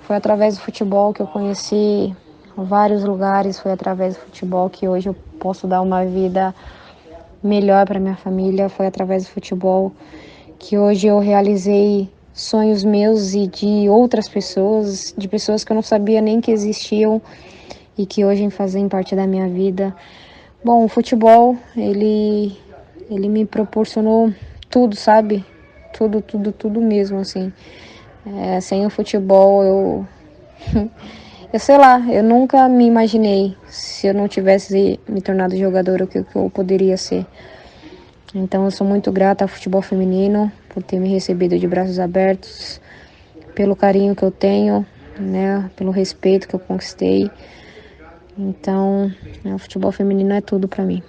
Foi através do futebol que eu conheci vários lugares, foi através do futebol que hoje eu posso dar uma vida melhor para minha família, foi através do futebol que hoje eu realizei sonhos meus e de outras pessoas, de pessoas que eu não sabia nem que existiam e que hoje fazem parte da minha vida. Bom, o futebol, ele me proporcionou tudo, sabe? Tudo mesmo, assim. Sem o futebol, eu sei lá, eu nunca me imaginei se eu não tivesse me tornado jogador o que eu poderia ser. Então eu sou muito grata ao futebol feminino por ter me recebido de braços abertos, pelo carinho que eu tenho, né, pelo respeito que eu conquistei. Então, o futebol feminino é tudo pra mim.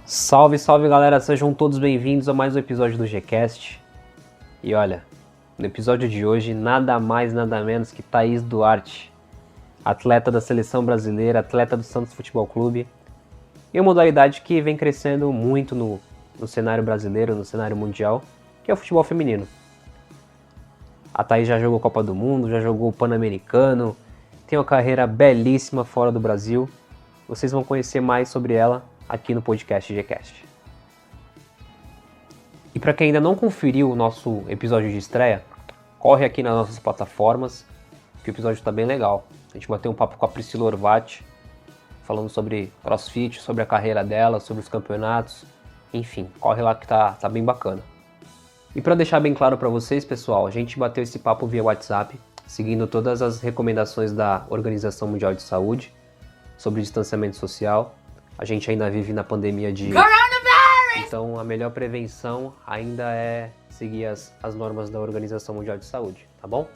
Salve, salve galera, sejam todos bem-vindos a mais um episódio do Gcast. E olha, no episódio de hoje, nada mais, nada menos que Thaís Duarte, atleta da seleção brasileira, atleta do Santos Futebol Clube, e uma modalidade que vem crescendo muito no cenário brasileiro, no cenário mundial, que é o futebol feminino. A Thaís já jogou Copa do Mundo, já jogou Pan-Americano, tem uma carreira belíssima fora do Brasil. Vocês vão conhecer mais sobre ela aqui no podcast Gcast. E para quem ainda não conferiu o nosso episódio de estreia, corre aqui nas nossas plataformas, que o episódio está bem legal. A gente bateu um papo com a Priscila Orvati, falando sobre CrossFit, sobre a carreira dela, sobre os campeonatos, enfim, corre lá que tá bem bacana. E para deixar bem claro para vocês, pessoal, a gente bateu esse papo via WhatsApp, seguindo todas as recomendações da Organização Mundial de Saúde sobre distanciamento social. A gente ainda vive na pandemia de Coronavirus! Então a melhor prevenção ainda é seguir as normas da Organização Mundial de Saúde, tá bom?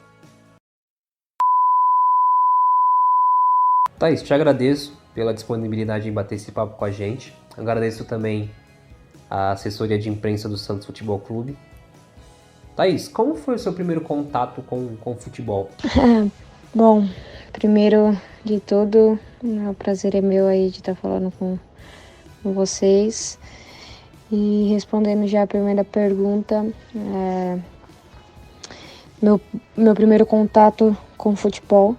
Thaís, te agradeço pela disponibilidade em bater esse papo com a gente. Agradeço também a assessoria de imprensa do Santos Futebol Clube. Thaís, como foi o seu primeiro contato com o futebol? Bom, primeiro de tudo, o prazer é meu aí de estar falando com vocês. E respondendo já a primeira pergunta, meu primeiro contato com futebol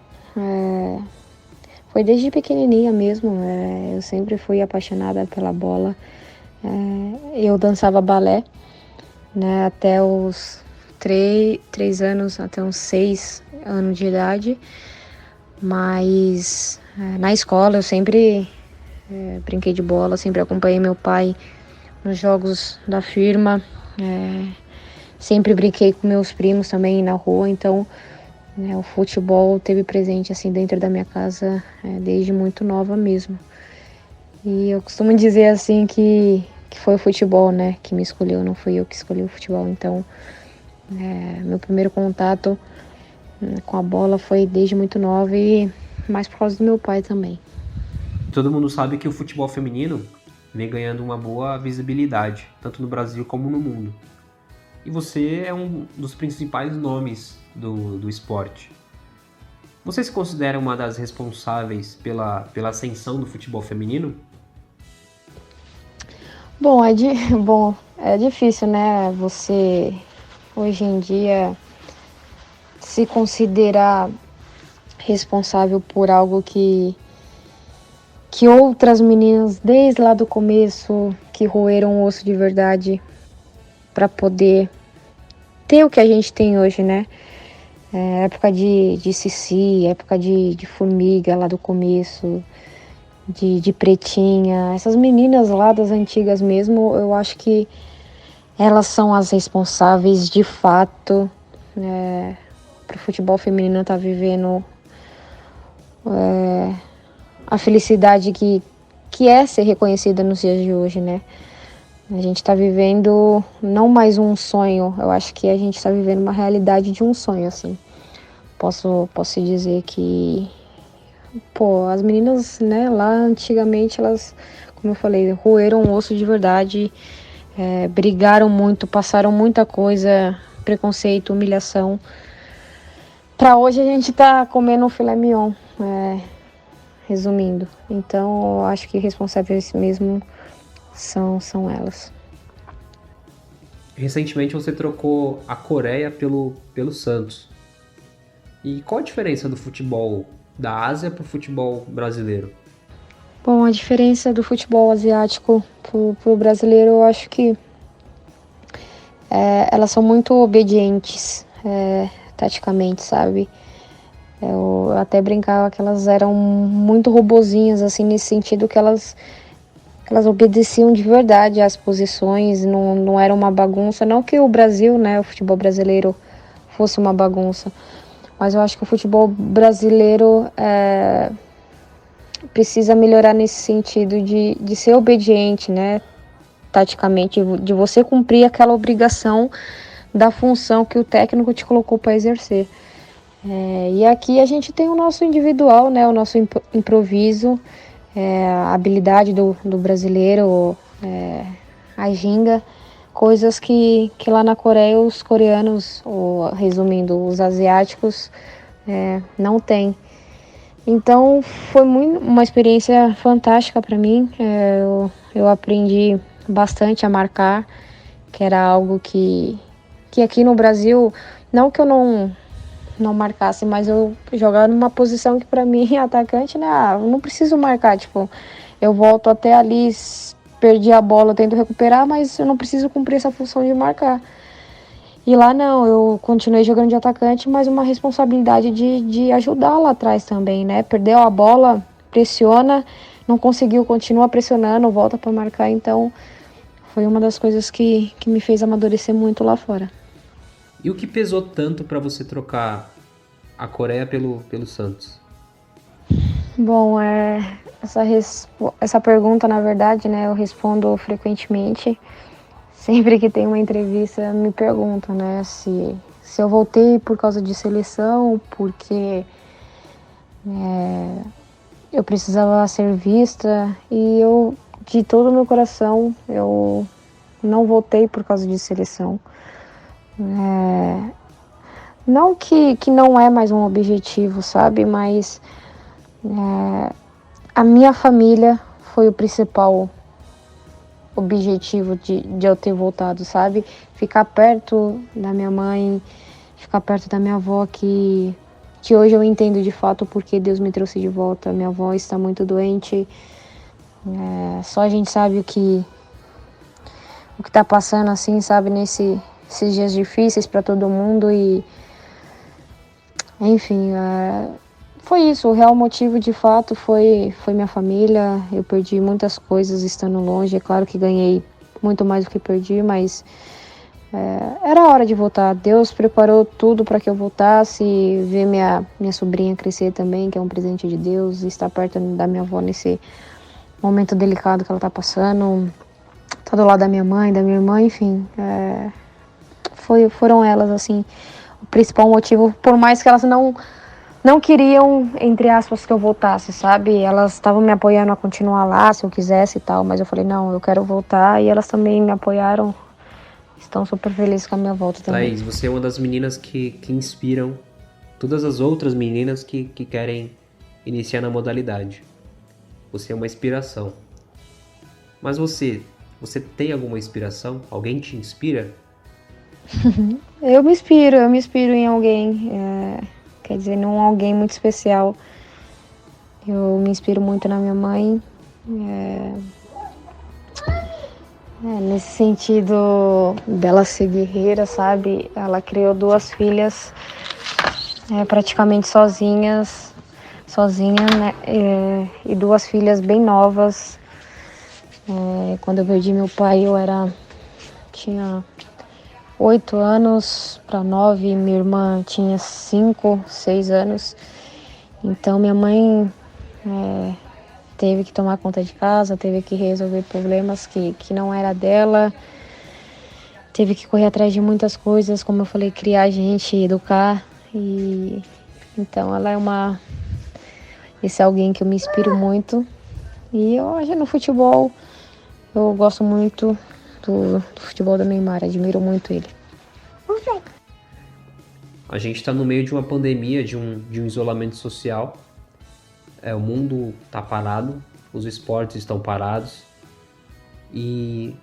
foi desde pequenininha mesmo. Eu sempre fui apaixonada pela bola. Eu dançava balé, né, até os 3 anos, até uns 6 anos de idade. Mas na escola eu sempre brinquei de bola, sempre acompanhei meu pai nos jogos da firma, sempre brinquei com meus primos também na rua, então o futebol teve presente assim dentro da minha casa desde muito nova mesmo. E eu costumo dizer assim que foi o futebol, né, que me escolheu, não fui eu que escolhi o futebol. Então meu primeiro contato com a bola foi desde muito nova e mais por causa do meu pai também. Todo mundo sabe que o futebol feminino vem ganhando uma boa visibilidade, tanto no Brasil como no mundo. E você é um dos principais nomes do esporte. Você se considera uma das responsáveis pela ascensão do futebol feminino? Bom, é difícil, né? Você, hoje em dia, se considerar responsável por algo que outras meninas, desde lá do começo, que roeram o osso de verdade para poder ter o que a gente tem hoje, né? Época de Cici, época de Formiga lá do começo, de Pretinha. Essas meninas lá das antigas mesmo, eu acho que elas são as responsáveis de fato para o futebol feminino estar vivendo a felicidade que é ser reconhecida nos dias de hoje, né? A gente está vivendo não mais um sonho, eu acho que a gente está vivendo uma realidade de um sonho, assim. Posso dizer que pô, as meninas, né, lá antigamente, elas, como eu falei, roeram o osso de verdade, brigaram muito, passaram muita coisa, preconceito, humilhação. Pra hoje a gente tá comendo um filé mignon, resumindo. Então, eu acho que responsáveis mesmo são elas. Recentemente você trocou a Coreia pelo Santos. E qual a diferença do futebol da Ásia para o futebol brasileiro? Bom, a diferença do futebol asiático pro brasileiro, eu acho que elas são muito obedientes, taticamente, sabe? Eu até brincava que elas eram muito robozinhas, assim, nesse sentido que elas obedeciam de verdade às posições, não era uma bagunça. Não que o Brasil, né, o futebol brasileiro fosse uma bagunça, mas eu acho que o futebol brasileiro precisa melhorar nesse sentido de ser obediente, né, taticamente, de você cumprir aquela obrigação da função que o técnico te colocou para exercer. E aqui a gente tem o nosso individual, né, o nosso improviso, a habilidade do brasileiro, a ginga, coisas que lá na Coreia os coreanos, ou resumindo, os asiáticos, não têm. Então foi uma experiência fantástica para mim. Eu aprendi bastante a marcar, que era algo que aqui no Brasil, não que eu não marcasse, mas eu jogava numa posição que para mim, atacante, né, eu não preciso marcar, tipo, eu volto até ali, perdi a bola, eu tento recuperar, mas eu não preciso cumprir essa função de marcar. E lá não, eu continuei jogando de atacante, mas uma responsabilidade de ajudar lá atrás também, né? Perdeu a bola, pressiona, não conseguiu, continua pressionando, volta para marcar. Então, foi uma das coisas que me fez amadurecer muito lá fora. E o que pesou tanto para você trocar a Coreia pelo Santos? Bom, essa pergunta, na verdade, né, eu respondo frequentemente. Sempre que tem uma entrevista, me perguntam, né, se eu voltei por causa de seleção, porque eu precisava ser vista, e eu, de todo o meu coração, eu não voltei por causa de seleção. Não que não é mais um objetivo, sabe, mas a minha família foi o principal objetivo de eu ter voltado, sabe? Ficar perto da minha mãe, ficar perto da minha avó, que hoje eu entendo de fato porque Deus me trouxe de volta. Minha avó está muito doente, só a gente sabe o que tá passando, assim, sabe, esses dias difíceis para todo mundo. E enfim, foi isso. O real motivo de fato foi minha família. Eu perdi muitas coisas estando longe. É claro que ganhei muito mais do que perdi, mas era hora de voltar. Deus preparou tudo para que eu voltasse. Ver minha sobrinha crescer também, que é um presente de Deus. Estar perto da minha avó nesse momento delicado que ela está passando. Tá do lado da minha mãe, da minha irmã, enfim. Foram elas, assim, o principal motivo. Por mais que elas não queriam, entre aspas, que eu voltasse, sabe? Elas estavam me apoiando a continuar lá, se eu quisesse e tal, mas eu falei, não, eu quero voltar, e elas também me apoiaram, estão super felizes com a minha volta também. Thaís, você é uma das meninas que inspiram todas as outras meninas que querem iniciar na modalidade. Você é uma inspiração. Mas você tem alguma inspiração? Alguém te inspira? Eu me inspiro em alguém, quer dizer, não alguém muito especial. Eu me inspiro muito na minha mãe, nesse sentido dela ser guerreira, sabe? Ela criou 2 filhas praticamente sozinha, né? E 2 filhas bem novas. Quando eu perdi meu pai, tinha 8 anos para 9, minha irmã tinha 5, 6 anos. Então minha mãe teve que tomar conta de casa, teve que resolver problemas que não era dela, teve que correr atrás de muitas coisas, como eu falei, criar gente, educar. E então ela é esse alguém que eu me inspiro muito. E hoje no futebol, eu gosto muito do futebol do Neymar, admiro muito ele. A gente está no meio de uma pandemia, de um isolamento social. O mundo está parado, os esportes estão parados e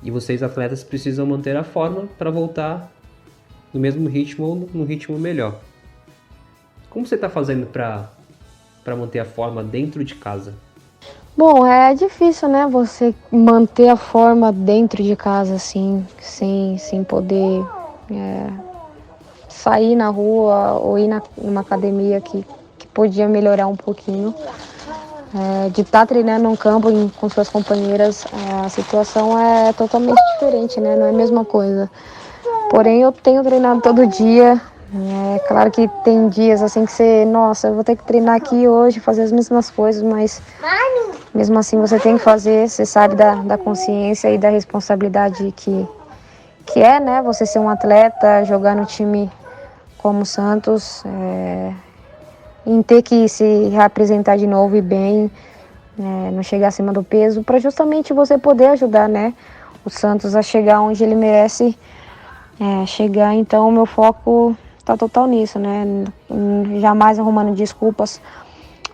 vocês atletas precisam manter a forma para voltar no mesmo ritmo ou no ritmo melhor. Como você está fazendo para manter a forma dentro de casa? Bom, é difícil, né, você manter a forma dentro de casa, assim, sem poder sair na rua ou ir numa academia que podia melhorar um pouquinho. De estar treinando no campo com suas companheiras, a situação é totalmente diferente, né, não é a mesma coisa. Porém, eu tenho treinado todo dia. É claro que tem dias assim que você, nossa, eu vou ter que treinar aqui hoje, fazer as mesmas coisas, mas mesmo assim você tem que fazer, você sabe da consciência e da responsabilidade que é, né, você ser um atleta, jogar no time como o Santos, em ter que se reapresentar de novo e bem, não chegar acima do peso, para justamente você poder ajudar, né, o Santos a chegar onde ele merece chegar. Então o meu foco está total nisso, né, jamais arrumando desculpas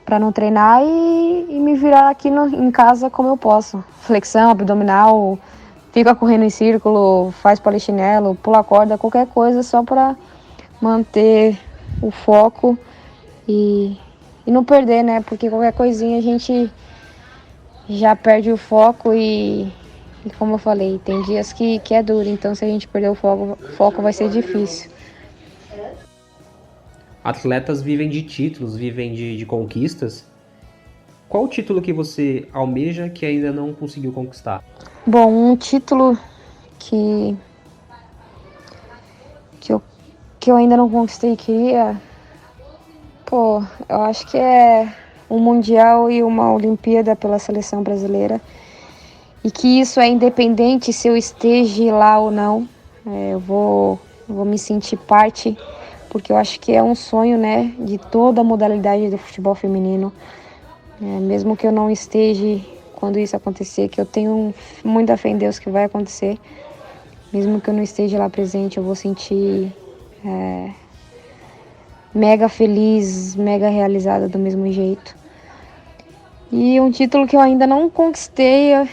para não treinar e me virar aqui em casa como eu posso. Flexão, abdominal, fica correndo em círculo, faz polichinelo, pula corda, qualquer coisa só para manter o foco e não perder, né? Porque qualquer coisinha a gente já perde o foco e como eu falei, tem dias que é duro, então se a gente perder o foco vai ser difícil. Atletas vivem de títulos, vivem de conquistas. Qual o título que você almeja que ainda não conseguiu conquistar? Bom, um título que eu ainda não conquistei e queria, eu acho que é um Mundial e uma Olimpíada pela seleção brasileira. E que isso é independente se eu esteja lá ou não. Eu vou me sentir parte, porque eu acho que é um sonho, né, de toda a modalidade do futebol feminino. Mesmo que eu não esteja quando isso acontecer, que eu tenho muita fé em Deus que vai acontecer. Mesmo que eu não esteja lá presente, eu vou sentir mega feliz, mega realizada do mesmo jeito. E um título que eu ainda não conquistei é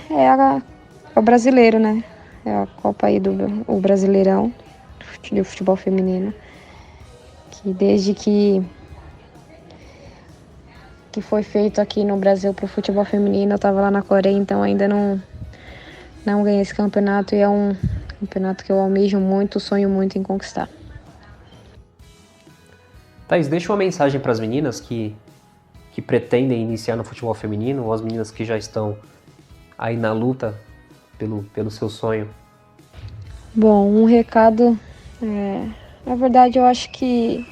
o brasileiro, né? É a Copa aí o Brasileirão do futebol feminino. Que desde que foi feito aqui no Brasil pro futebol feminino, eu tava lá na Coreia, então ainda não ganhei esse campeonato e é um campeonato que eu almejo muito, sonho muito em conquistar. Thaís, deixa uma mensagem para as meninas que pretendem iniciar no futebol feminino, ou as meninas que já estão aí na luta pelo seu sonho. Bom, um recado, na verdade eu acho que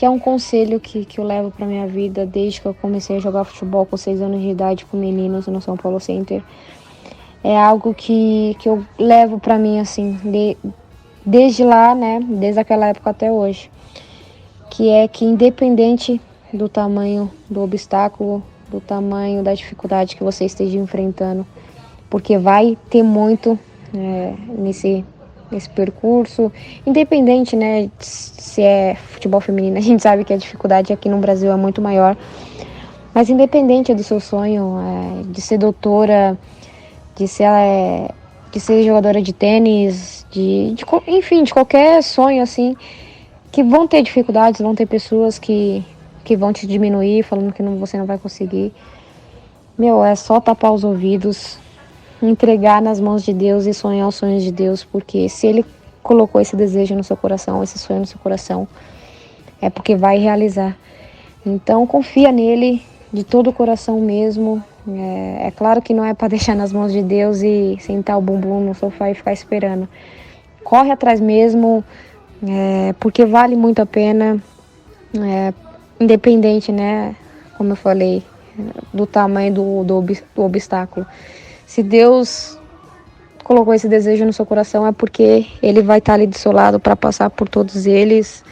é um conselho que eu levo para minha vida desde que eu comecei a jogar futebol com 6 anos de idade com meninos no São Paulo Center. É algo que eu levo para mim assim, desde lá, né, desde aquela época até hoje, que é que independente do tamanho do obstáculo, do tamanho da dificuldade que você esteja enfrentando, porque vai ter muito nesse percurso, independente, né, se é futebol feminino, a gente sabe que a dificuldade aqui no Brasil é muito maior, mas independente do seu sonho, de ser doutora, de ser jogadora de tênis, enfim, de qualquer sonho assim, que vão ter dificuldades, vão ter pessoas que vão te diminuir, falando que você não vai conseguir. É só tapar os ouvidos, entregar nas mãos de Deus e sonhar os sonhos de Deus, porque se Ele colocou esse desejo no seu coração, esse sonho no seu coração, é porque vai realizar. Então confia nele de todo o coração mesmo. É claro que não é para deixar nas mãos de Deus e sentar o bumbum no sofá e ficar esperando. Corre atrás mesmo, porque vale muito a pena, independente, né, como eu falei, do tamanho do obstáculo. Se Deus colocou esse desejo no seu coração, é porque Ele vai estar ali do seu lado para passar por todos eles.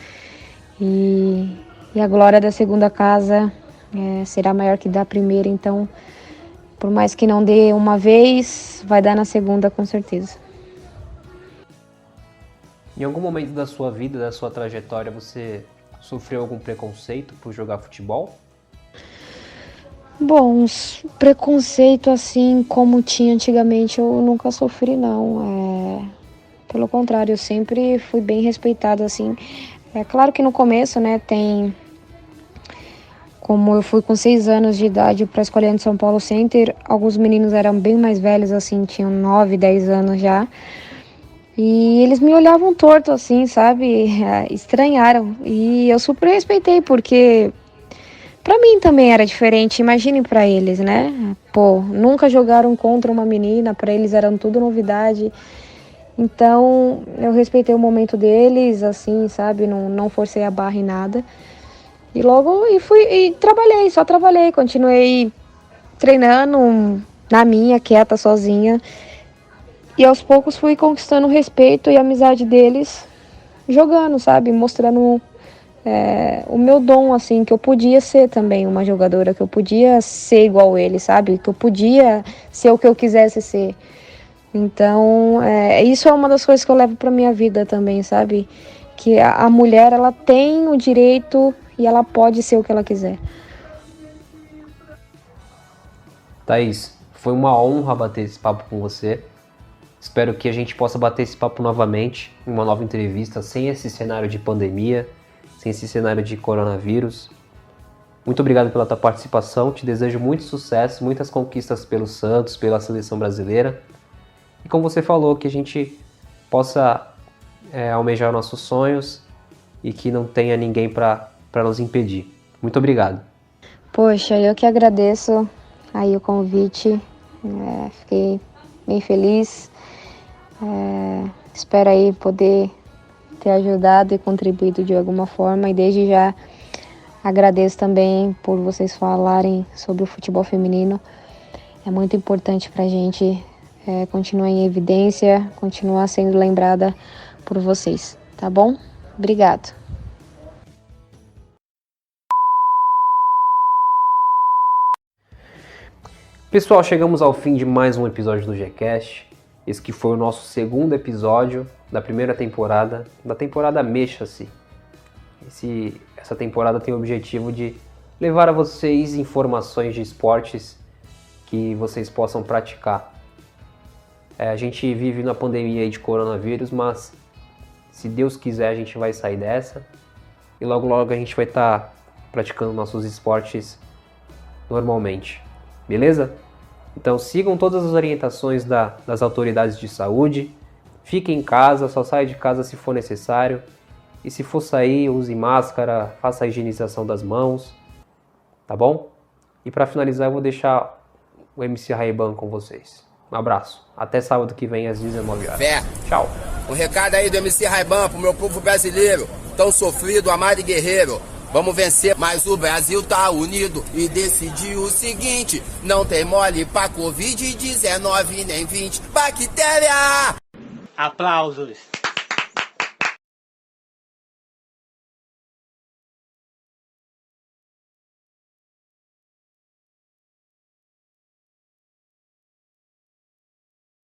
E a glória da segunda casa será maior que da primeira, então por mais que não dê uma vez, vai dar na segunda com certeza. Em algum momento da sua vida, da sua trajetória, você sofreu algum preconceito por jogar futebol? Bom, preconceito assim como tinha antigamente eu nunca sofri não. Pelo contrário, eu sempre fui bem respeitada assim. É claro que no começo, né, como eu fui com 6 anos de idade para a escolinha de São Paulo Center, alguns meninos eram bem mais velhos, assim, tinham 9, 10 anos já. E eles me olhavam torto, assim, sabe? Estranharam. E eu super respeitei, porque pra mim também era diferente. Imaginem pra eles, né? Pô, nunca jogaram contra uma menina, pra eles era tudo novidade. Então, eu respeitei o momento deles, assim, sabe? Não forcei a barra em nada. E logo trabalhei, só trabalhei, continuei treinando na minha, quieta, sozinha. E aos poucos fui conquistando o respeito e a amizade deles, jogando, sabe? Mostrando o meu dom, assim, que eu podia ser também uma jogadora, que eu podia ser igual ele, sabe? Que eu podia ser o que eu quisesse ser. Então, isso é uma das coisas que eu levo pra minha vida também, sabe? Que a mulher, ela tem o direito e ela pode ser o que ela quiser. Thaís, foi uma honra bater esse papo com você. Espero que a gente possa bater esse papo novamente, em uma nova entrevista, sem esse cenário de pandemia, sem esse cenário de coronavírus. Muito obrigado pela tua participação, te desejo muito sucesso, muitas conquistas pelo Santos, pela seleção brasileira. E como você falou, que a gente possa almejar nossos sonhos e que não tenha ninguém para nos impedir. Muito obrigado. Poxa, eu que agradeço aí o convite, fiquei bem feliz. Espero aí poder ter ajudado e contribuído de alguma forma, e desde já agradeço também por vocês falarem sobre o futebol feminino. É muito importante pra gente continuar em evidência, continuar sendo lembrada por vocês, tá bom? Obrigado. Pessoal, chegamos ao fim de mais um episódio do Gcast. Esse que foi o nosso segundo episódio da primeira temporada, da temporada Mexa-se. Essa temporada tem o objetivo de levar a vocês informações de esportes que vocês possam praticar. A gente vive na pandemia de coronavírus, mas se Deus quiser a gente vai sair dessa e logo logo a gente vai estar praticando nossos esportes normalmente. Beleza? Então sigam todas as orientações das autoridades de saúde, fiquem em casa, só saia de casa se for necessário, e se for sair, use máscara, faça a higienização das mãos, tá bom? E para finalizar eu vou deixar o MC Ray-Ban com vocês. Um abraço, até sábado que vem às 19 horas. Tchau! Um recado aí do MC Ray-Ban pro meu povo brasileiro, tão sofrido, amado e guerreiro. Vamos vencer, mas o Brasil tá unido e decidiu o seguinte: não tem mole pra Covid-19 nem 20 bactéria. Aplausos.